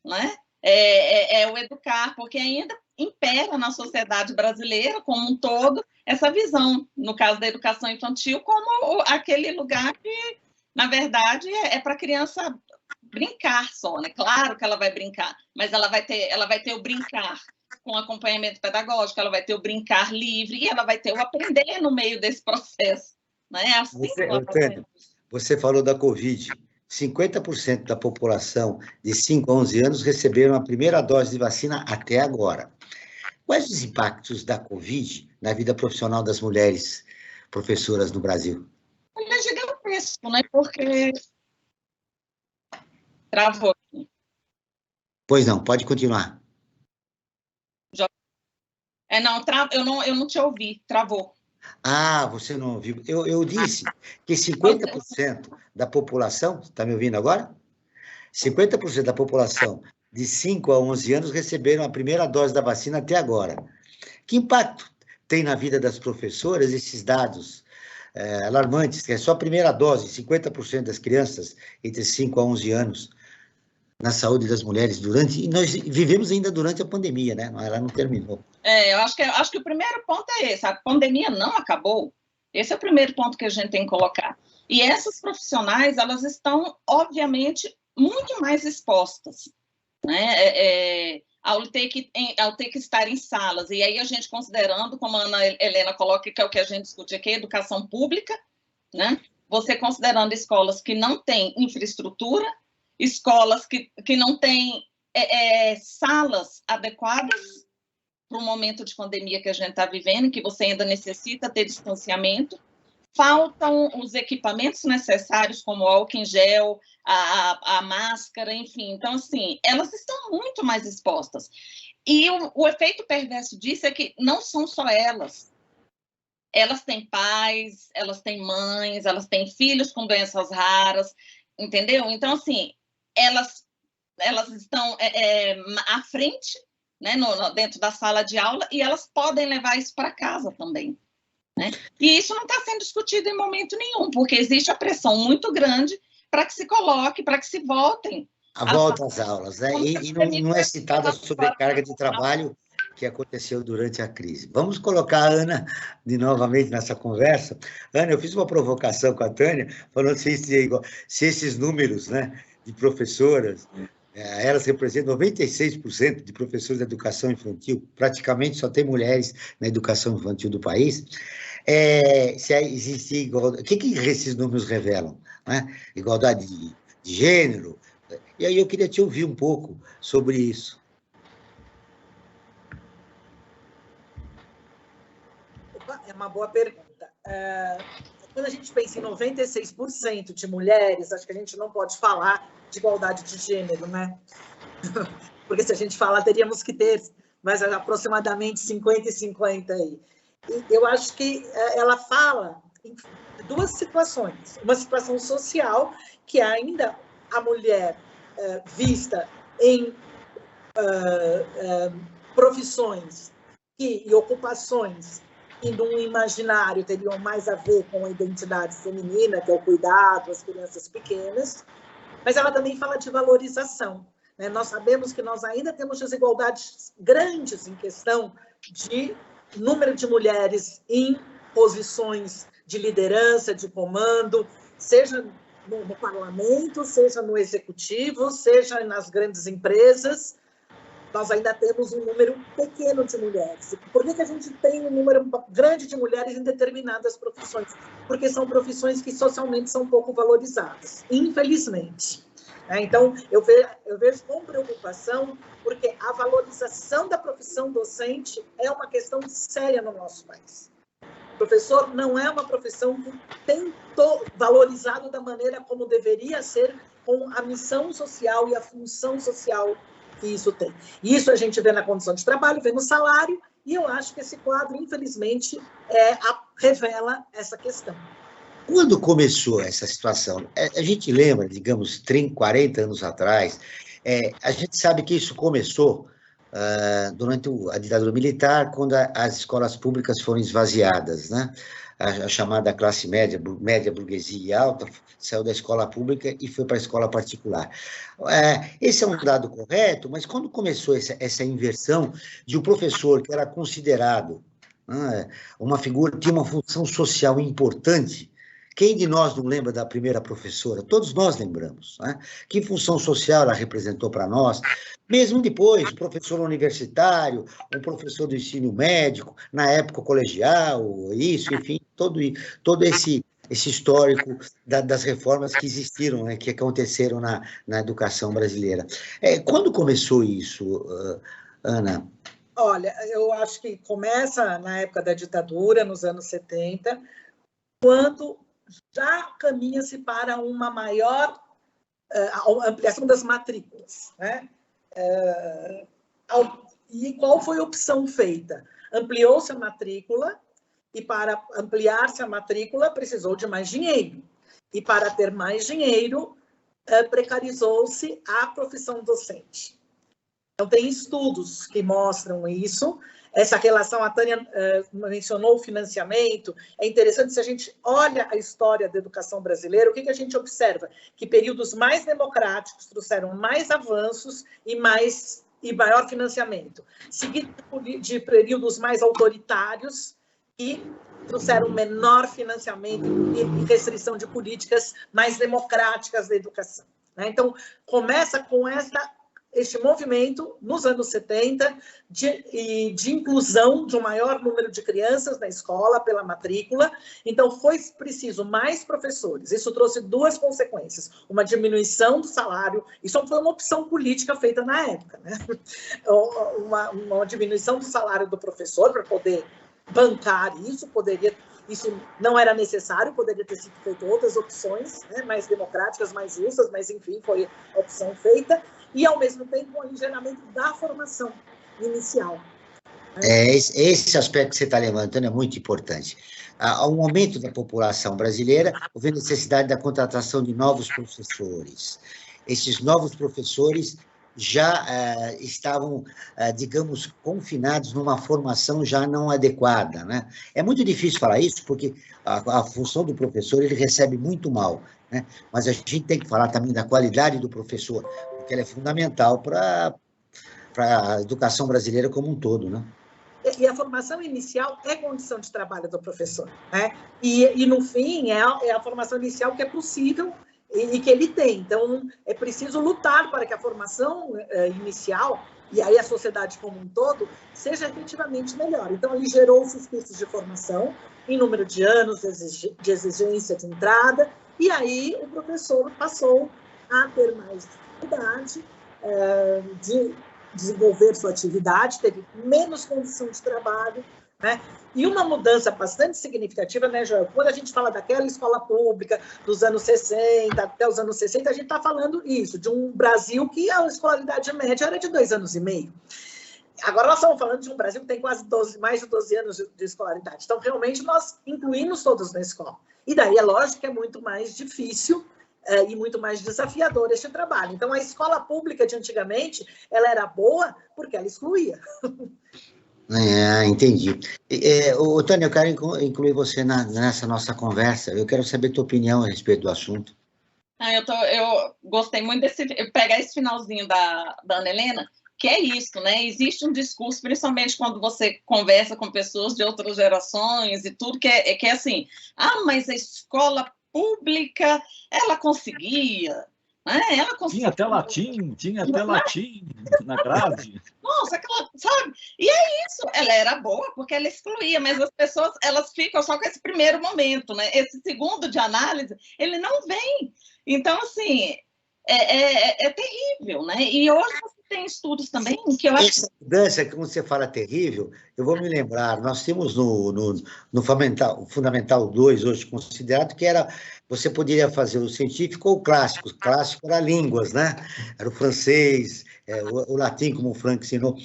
né? É o educar, porque ainda impera na sociedade brasileira como um todo essa visão, no caso da educação infantil, como aquele lugar que, na verdade, é para a criança brincar só, né? Claro que ela vai brincar, mas ela vai ter o brincar com acompanhamento pedagógico, ela vai ter o brincar livre e ela vai ter o aprender no meio desse processo. Né? Assim você falou da Covid. 50% da população de 5 a 11 anos receberam a primeira dose de vacina até agora. Quais os impactos da Covid na vida profissional das mulheres professoras no Brasil? Ele é gigantesco. isso, né? Porque travou aqui. Pois não, pode continuar. Eu não te ouvi, travou. Ah, você não ouviu. Eu disse que 50% da população, está me ouvindo agora? 50% da população de 5 a 11 anos receberam a primeira dose da vacina até agora. Que impacto tem na vida das professoras esses dados alarmantes, que é só a primeira dose, 50% das crianças entre 5 a 11 anos, na saúde das mulheres e nós vivemos ainda durante a pandemia, né? Ela não terminou. Eu acho que o primeiro ponto é esse, a pandemia não acabou. Esse é o primeiro ponto que a gente tem que colocar. E essas profissionais, elas estão, obviamente, muito mais expostas, né? Ao ter que estar em salas. E aí a gente considerando, como a Ana Helena coloca, que é o que a gente discute aqui, educação pública, né? Você considerando escolas que não têm infraestrutura, escolas que não têm salas adequadas para o momento de pandemia que a gente está vivendo, que você ainda necessita ter distanciamento. Faltam os equipamentos necessários, como o álcool em gel, a máscara, enfim. Então, assim, elas estão muito mais expostas. E o efeito perverso disso é que não são só elas. Elas têm pais, elas têm mães, elas têm filhos com doenças raras, entendeu? Então, assim, elas estão à frente, né, dentro da sala de aula, e elas podem levar isso para casa também, né? E isso não está sendo discutido em momento nenhum, porque existe a pressão muito grande para que se coloque, para que se voltem. A volta às aulas, né? E não é citada a sobrecarga de trabalho que aconteceu durante a crise. Vamos colocar a Ana novamente nessa conversa. Ana, eu fiz uma provocação com a Tânia, falando se esses números, né, de professoras, elas representam 96% de professores de educação infantil, praticamente só tem mulheres na educação infantil do país. Se existe igualdade, o que esses números revelam? Né? Igualdade de gênero. E aí eu queria te ouvir um pouco sobre isso. É uma boa pergunta. Quando a gente pensa em 96% de mulheres, acho que a gente não pode falar de igualdade de gênero, né? Porque se a gente falar, teríamos que ter mais aproximadamente 50 e 50 aí. E eu acho que ela fala em duas situações. Uma situação social, que ainda a mulher vista em profissões e ocupações que, num imaginário, teriam mais a ver com a identidade feminina, que é o cuidado às crianças pequenas, mas ela também fala de valorização, né? Nós sabemos que nós ainda temos desigualdades grandes em questão de número de mulheres em posições de liderança, de comando, seja no parlamento, seja no executivo, seja nas grandes empresas. Nós ainda temos um número pequeno de mulheres. Por que a gente tem um número grande de mulheres em determinadas profissões? Porque são profissões que socialmente são pouco valorizadas, infelizmente. Então, eu vejo com preocupação, porque a valorização da profissão docente é uma questão séria no nosso país. O professor não é uma profissão que tem valorizado da maneira como deveria ser, com a missão social e a função social que isso tem. Isso a gente vê na condição de trabalho, vê no salário, e eu acho que esse quadro, infelizmente, revela essa questão. Quando começou essa situação? A gente lembra, digamos, 30, 40 anos atrás, a gente sabe que isso começou durante a ditadura militar, quando as escolas públicas foram esvaziadas, né? A chamada classe média, burguesia e alta, saiu da escola pública e foi para a escola particular. Esse é um dado correto, mas quando começou essa inversão de um professor que era considerado uma figura, tinha uma função social importante, quem de nós não lembra da primeira professora? Todos nós lembramos, né? Que função social ela representou para nós? Mesmo depois, o professor universitário, um professor do ensino médico, na época colegial, isso, enfim, todo esse histórico das reformas que existiram, né, que aconteceram na educação brasileira. Quando começou isso, Ana? Olha, eu acho que começa na época da ditadura, nos anos 70, quando já caminha-se para uma maior ampliação das matrículas, né? E qual foi a opção feita? Ampliou-se a matrícula, e para ampliar-se a matrícula precisou de mais dinheiro. E para ter mais dinheiro, precarizou-se a profissão docente. Então, tem estudos que mostram isso. Essa relação, a Tânia mencionou o financiamento. É interessante, se a gente olha a história da educação brasileira, o que a gente observa? Que períodos mais democráticos trouxeram mais avanços e maior financiamento, seguido de períodos mais autoritários e trouxeram menor financiamento e restrição de políticas mais democráticas da educação, né? Então, começa com este movimento, nos anos 70, de inclusão de um maior número de crianças na escola pela matrícula. Então, foi preciso mais professores. Isso trouxe duas consequências. Uma diminuição do salário, isso foi uma opção política feita na época, né? Uma diminuição do salário do professor para poder bancar isso, isso não era necessário, poderia ter sido feito outras opções, né, mais democráticas, mais justas, mas, enfim, foi a opção feita, e, ao mesmo tempo, o aligeramento da formação inicial. Esse aspecto que você está levantando é muito importante. Há um aumento da população brasileira, houve a necessidade da contratação de novos professores. Esses novos professores já estavam, digamos, confinados numa formação já não adequada, né? É muito difícil falar isso, porque a função do professor, ele recebe muito mal, né? Mas a gente tem que falar também da qualidade do professor, porque ela é fundamental para a educação brasileira como um todo, né? E a formação inicial é condição de trabalho do professor, né? E no fim, é a formação inicial que é possível e que ele tem. Então, é preciso lutar para que a formação inicial, e aí a sociedade como um todo, seja efetivamente melhor. Então, ele gerou-se os cursos de formação em número de anos de exigência de entrada, e aí o professor passou a ter mais dificuldade de desenvolver sua atividade, teve menos condição de trabalho, né? E uma mudança bastante significativa, né, Joel? Quando a gente fala daquela escola pública dos anos 60 até os anos 60, a gente está falando isso, de um Brasil que a escolaridade média era de 2 anos e meio. Agora nós estamos falando de um Brasil que tem quase mais de 12 anos de escolaridade. Então, realmente, nós incluímos todos na escola. E daí é lógico que é muito mais difícil e muito mais desafiador este trabalho. Então, a escola pública de antigamente, ela era boa porque ela excluía. Entendi. Tânia, eu quero incluir você nessa nossa conversa. Eu quero saber a tua opinião a respeito do assunto. Eu gostei muito pegar esse finalzinho da Ana Helena, que é isso, né? Existe um discurso, principalmente quando você conversa com pessoas de outras gerações e tudo, que é assim, mas a escola pública, ela conseguia, né? Ela conseguia. Tinha até latim na grade. Nossa, sabe? E é isso, ela era boa porque ela excluía, mas as pessoas, elas ficam só com esse primeiro momento, né? Esse segundo de análise, ele não vem. Então, assim, é terrível, né? E hoje você tem estudos também que eu acho... Essa mudança, como você fala terrível, eu vou me lembrar, nós tínhamos no Fundamental 2, hoje considerado, que era, você poderia fazer o científico ou o clássico. O clássico era línguas, né? Era o francês, o latim, como o Frank ensinou.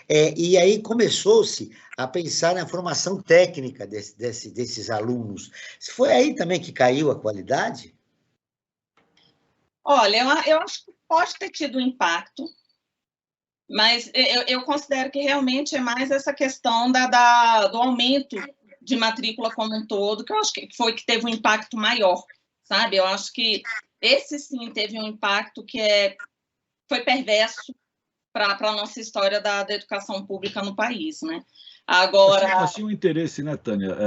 E aí começou-se a pensar na formação técnica desses alunos. Foi aí também que caiu a qualidade? Olha, eu acho que pode ter tido um impacto, mas eu considero que realmente é mais essa questão do aumento de matrícula como um todo, que eu acho que foi que teve um impacto maior, sabe? Eu acho que esse, sim, teve um impacto que foi perverso para a nossa história da educação pública no país, né? Agora... Mas tinha um interesse, né, Tânia?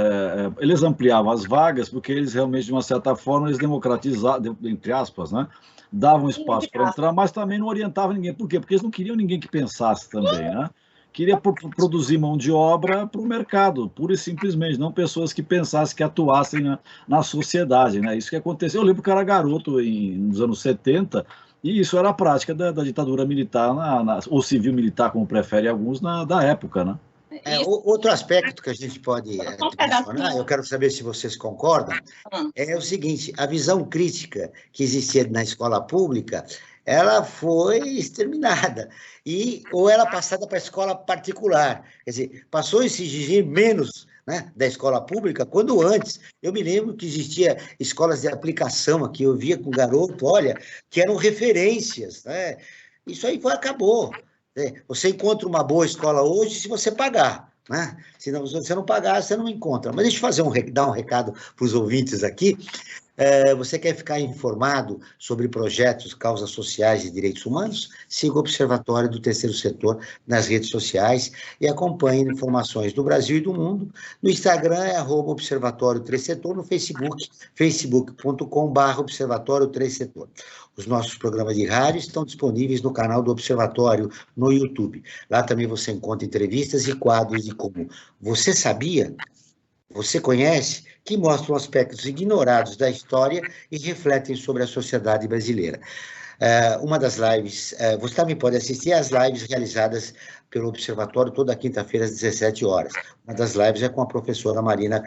Eles ampliavam as vagas porque eles realmente, de uma certa forma, eles democratizavam, entre aspas, né? Davam espaço para entrar, mas também não orientavam ninguém. Por quê? Porque eles não queriam ninguém que pensasse também, né? Queria produzir mão de obra para o mercado, pura e simplesmente, não pessoas que pensassem, que atuassem na sociedade, né? Isso que aconteceu. Eu lembro que eu era garoto nos anos 70, e isso era a prática da ditadura militar, ou civil-militar, como preferem alguns, da época, né? Outro aspecto que a gente pode mencionar, eu quero saber se vocês concordam, é o seguinte: a visão crítica que existia na escola pública, ela foi exterminada, ou ela passada para a escola particular. Quer dizer, passou a se exigir menos, né, da escola pública, quando antes, eu me lembro que existia escolas de aplicação aqui, eu via com garoto, olha, que eram referências, né? Isso aí acabou. Você encontra uma boa escola hoje se você pagar, né? Se você não pagar, você não encontra. Mas deixa eu dar um recado para os ouvintes aqui. Você quer ficar informado sobre projetos, causas sociais e direitos humanos? Siga o Observatório do Terceiro Setor nas redes sociais e acompanhe informações do Brasil e do mundo. No Instagram é @Observatório 3 Setor, no Facebook, facebook.com/Observatório 3 Setor. Os nossos programas de rádio estão disponíveis no canal do Observatório no YouTube. Lá também você encontra entrevistas e quadros de como Você Sabia? Você conhece? Que mostram aspectos ignorados da história e refletem sobre a sociedade brasileira. Uma das lives, você também pode assistir às lives realizadas pelo Observatório toda quinta-feira às 17 horas. Uma das lives é com a professora Marina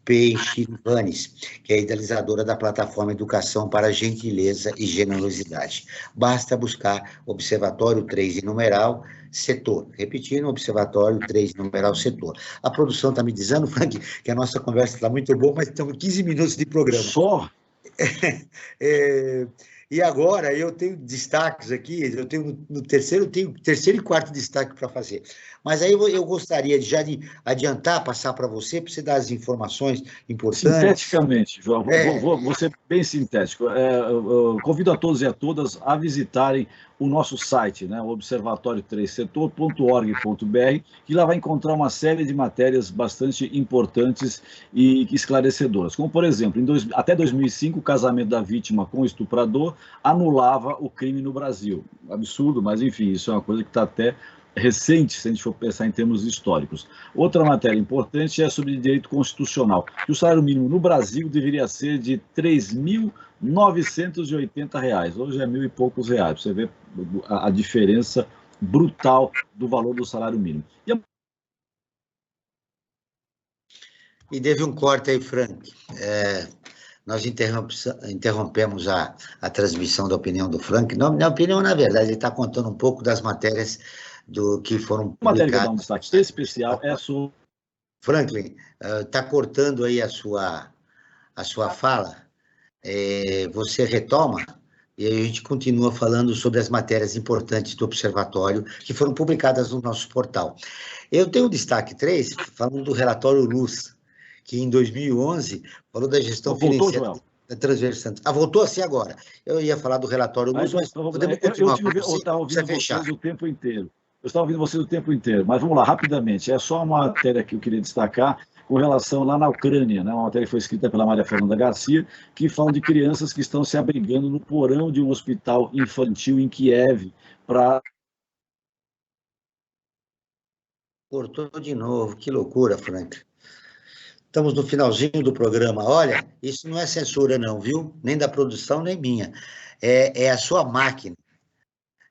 Peixirivanes, que é idealizadora da plataforma Educação para Gentileza e Generosidade. Basta buscar Observatório 3 em numeral Setor. Repetindo, Observatório 3 numeral Setor. A produção está me dizendo, Frank, que a nossa conversa está muito boa, mas estamos 15 minutos de programa. Só? E agora eu tenho destaques aqui, eu tenho terceiro e quarto destaque para fazer. Mas aí eu gostaria de adiantar, passar para você dar as informações importantes. Sinteticamente, João, vou ser bem sintético. Eu convido a todos e a todas a visitarem o nosso site, né, o observatório3setor.org.br, que lá vai encontrar uma série de matérias bastante importantes e esclarecedoras. Como, por exemplo, até 2005, o casamento da vítima com o estuprador anulava o crime no Brasil. Absurdo, mas enfim, isso é uma coisa que está até recente, se a gente for pensar em termos históricos. Outra matéria importante é sobre direito constitucional, que o salário mínimo no Brasil deveria ser de R$ 3.980, hoje é R$ 1.000 e poucos reais. Você vê a diferença brutal do valor do salário mínimo. E teve um corte aí, Frank. Nós interrompemos a transmissão da opinião do Frank. Na opinião, na verdade, ele está contando um pouco das matérias que foram publicadas. Uma matéria que dá um destaque especial é a sua... Franklin, está cortando aí a sua fala. Você retoma e aí a gente continua falando sobre as matérias importantes do Observatório que foram publicadas no nosso portal. Eu tenho o destaque 3, falando do relatório Luz, que em 2011 falou da gestão financeira da transversal. Voltou assim agora. Eu ia falar do relatório Luz, mas podemos continuar. Eu estava ouvindo vocês o tempo inteiro. Eu estava ouvindo vocês o tempo inteiro, mas vamos lá, rapidamente. É só uma matéria que eu queria destacar com relação lá na Ucrânia, né? Uma matéria que foi escrita pela Maria Fernanda Garcia, que fala de crianças que estão se abrigando no porão de um hospital infantil em Kiev para... Cortou de novo, que loucura, Frank. Estamos no finalzinho do programa. Olha, isso não é censura não, viu? Nem da produção, nem minha. É a sua máquina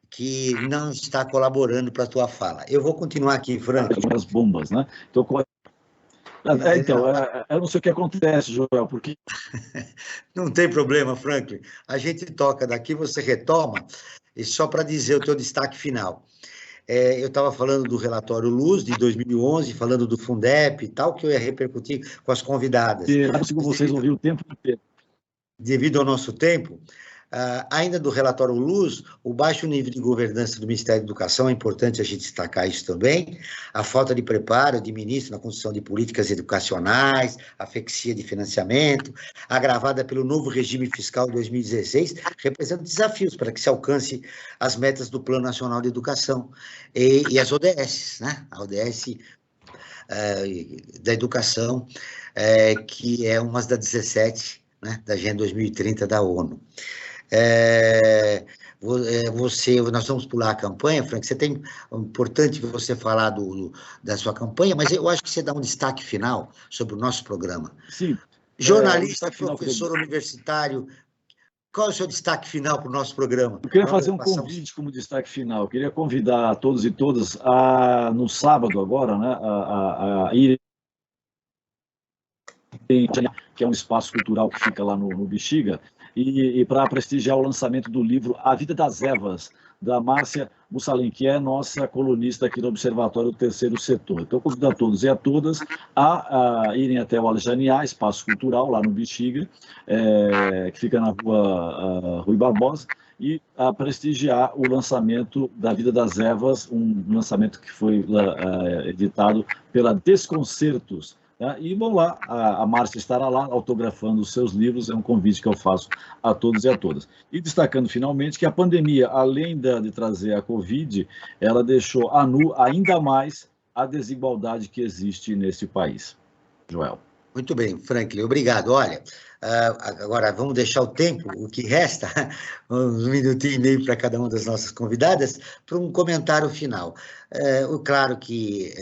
que não está colaborando para a tua fala. Eu vou continuar aqui, Frank. As bombas, né? Então, eu não sei o que acontece, Joel, porque... Não tem problema, Franklin. A gente toca daqui, você retoma, e só para dizer o teu destaque final. Eu estava falando do relatório Luz, de 2011, falando do Fundep e tal, que eu ia repercutir com as convidadas. Eu consigo vocês ouvir o tempo inteiro. Devido ao nosso tempo, ainda do relatório Luz, o baixo nível de governança do Ministério da Educação, é importante a gente destacar isso também, a falta de preparo de ministro na construção de políticas educacionais, a asfixia de financiamento, agravada pelo novo regime fiscal de 2016, representa desafios para que se alcance as metas do Plano Nacional de Educação e as ODS, né? A ODS da Educação, que é uma das 17, né, da Agenda 2030 da ONU. Nós vamos pular a campanha, Frank. É importante você falar da sua campanha, mas eu acho que você dá um destaque final sobre o nosso programa. Sim. Jornalista, professor universitário, qual é o seu destaque final para o nosso programa? Eu queria fazer um convite como destaque final. Eu queria convidar todos e todas no sábado agora, né, a ir, que é um espaço cultural que fica lá no Bexiga, e para prestigiar o lançamento do livro A Vida das Evas, da Márcia Mussalem, que é nossa colunista aqui no Observatório do Terceiro Setor. Então, convido a todos e a todas a irem até o Alejaniá, espaço cultural, lá no Bexiga, que fica na rua Rui Barbosa, e a prestigiar o lançamento da Vida das Evas, um lançamento que foi editado pela Desconcertos. E vão lá, a Márcia estará lá autografando os seus livros, é um convite que eu faço a todos e a todas. E destacando finalmente que a pandemia, além de trazer a Covid, ela deixou a nu ainda mais a desigualdade que existe nesse país. Joel. Muito bem, Franklin, obrigado. Olha, agora vamos deixar o tempo, o que resta, uns minutinho e meio para cada uma das nossas convidadas, para um comentário final. Claro que,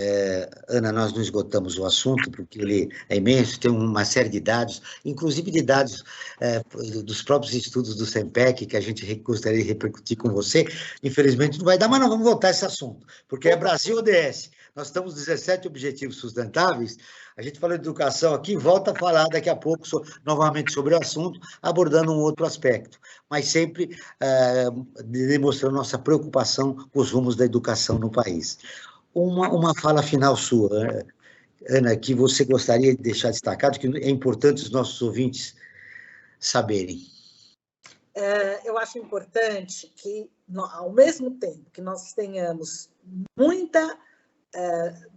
Ana, nós não esgotamos o assunto, porque ele é imenso, tem uma série de dados, inclusive de dados dos próprios estudos do SEMPEC, que a gente gostaria de repercutir com você. Infelizmente não vai dar, mas não vamos voltar a esse assunto, porque é Brasil ODS. Nós estamos 17 objetivos sustentáveis. A gente falou de educação aqui, volta a falar daqui a pouco novamente sobre o assunto, abordando um outro aspecto, mas sempre demonstrando nossa preocupação com os rumos da educação no país. Uma fala final sua, Ana, que você gostaria de deixar destacado, que é importante os nossos ouvintes saberem. Eu acho importante que, ao mesmo tempo que nós tenhamos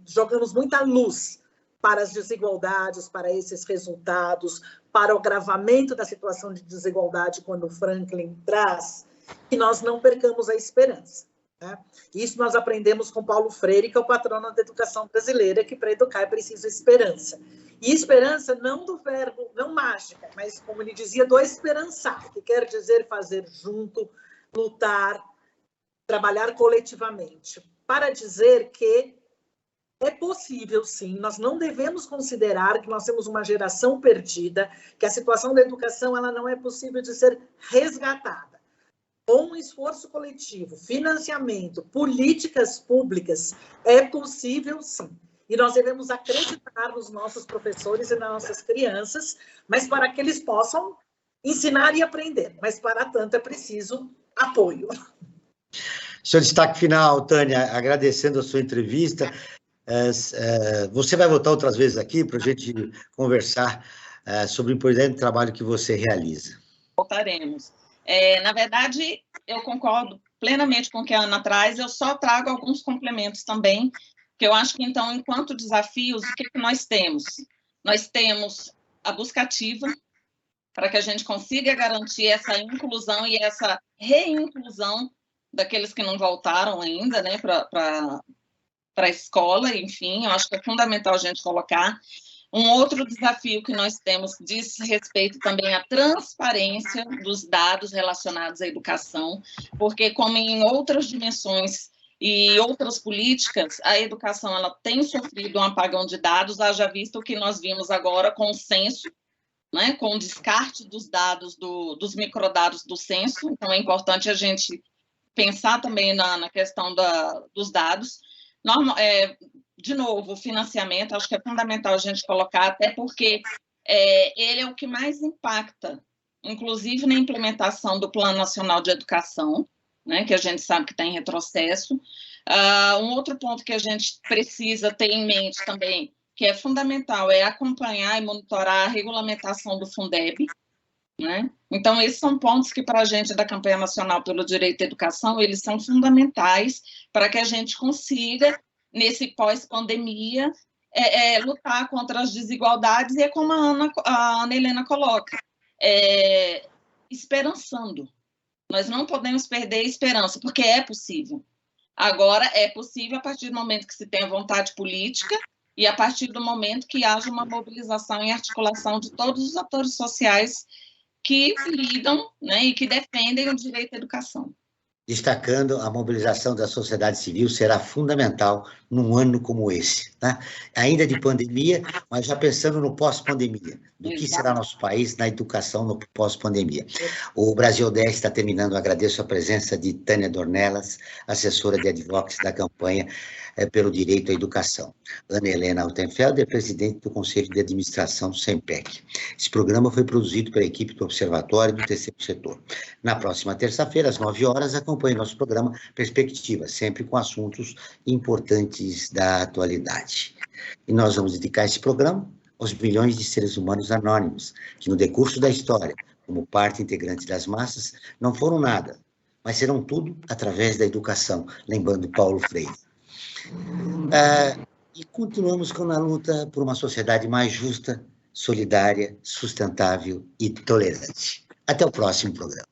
jogamos muita luz para as desigualdades, para esses resultados, para o agravamento da situação de desigualdade, quando o Franklin traz, que nós não percamos a esperança. Né? Isso nós aprendemos com Paulo Freire, que é o patrono da educação brasileira, que para educar é preciso esperança. E esperança não do verbo, não mágica, mas, como ele dizia, do esperançar, que quer dizer fazer junto, lutar, trabalhar coletivamente, para dizer que é possível, sim. Nós não devemos considerar que nós temos uma geração perdida, que a situação da educação ela não é possível de ser resgatada. Com um esforço coletivo, financiamento, políticas públicas, é possível, sim. E nós devemos acreditar nos nossos professores e nas nossas crianças, mas para que eles possam ensinar e aprender. Mas, para tanto, é preciso apoio. Seu destaque final, Tânia, agradecendo a sua entrevista. Você vai voltar outras vezes aqui para a gente conversar sobre o importante trabalho que você realiza. Voltaremos. Na verdade, eu concordo plenamente com o que a Ana traz, eu só trago alguns complementos também, que eu acho que, então, enquanto desafios, o que nós temos? Nós temos a busca ativa, para que a gente consiga garantir essa inclusão e essa reinclusão daqueles que não voltaram ainda, né, para a escola, enfim, eu acho que é fundamental a gente colocar. Um outro desafio que nós temos diz respeito também à transparência dos dados relacionados à educação, porque, como em outras dimensões e outras políticas, a educação ela tem sofrido um apagão de dados, haja visto o que nós vimos agora com o censo, né, com o descarte dos dados, dos microdados do censo. Então, é importante a gente pensar também na questão dos dados. De novo, o financiamento, acho que é fundamental a gente colocar, até porque ele é o que mais impacta, inclusive na implementação do Plano Nacional de Educação, né, que a gente sabe que está em retrocesso. Um outro ponto que a gente precisa ter em mente também, que é fundamental, é acompanhar e monitorar a regulamentação do Fundeb, né? Então, esses são pontos que, para a gente da Campanha Nacional pelo Direito à Educação, eles são fundamentais para que a gente consiga, nesse pós-pandemia, lutar contra as desigualdades, e é como a Ana Helena coloca, esperançando. Nós não podemos perder a esperança, porque é possível. Agora, é possível a partir do momento que se tenha vontade política e a partir do momento que haja uma mobilização e articulação de todos os atores sociais que lidam, né, e que defendem o direito à educação. destacando a mobilização da sociedade civil será fundamental num ano como esse, né? Ainda de pandemia, mas já pensando no pós-pandemia, do que será nosso país na educação no pós-pandemia. O Brasil ODS está terminando, agradeço a presença de Tânia Dornelas, assessora de advocacy da campanha pelo direito à educação. Ana Helena Altenfelder, presidente do Conselho de Administração do SEMPEC. Esse programa foi produzido pela equipe do Observatório do Terceiro Setor. Na próxima terça-feira, às 9 horas, acompanhe nosso programa Perspectiva, sempre com assuntos importantes da atualidade. E nós vamos dedicar esse programa aos milhões de seres humanos anônimos, que no decurso da história, como parte integrante das massas, não foram nada, mas serão tudo através da educação, lembrando Paulo Freire. E continuamos com a luta por uma sociedade mais justa, solidária, sustentável e tolerante. Até o próximo programa.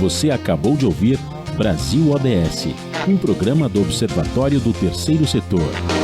Você acabou de ouvir Brasil ODS, um programa do Observatório do Terceiro Setor.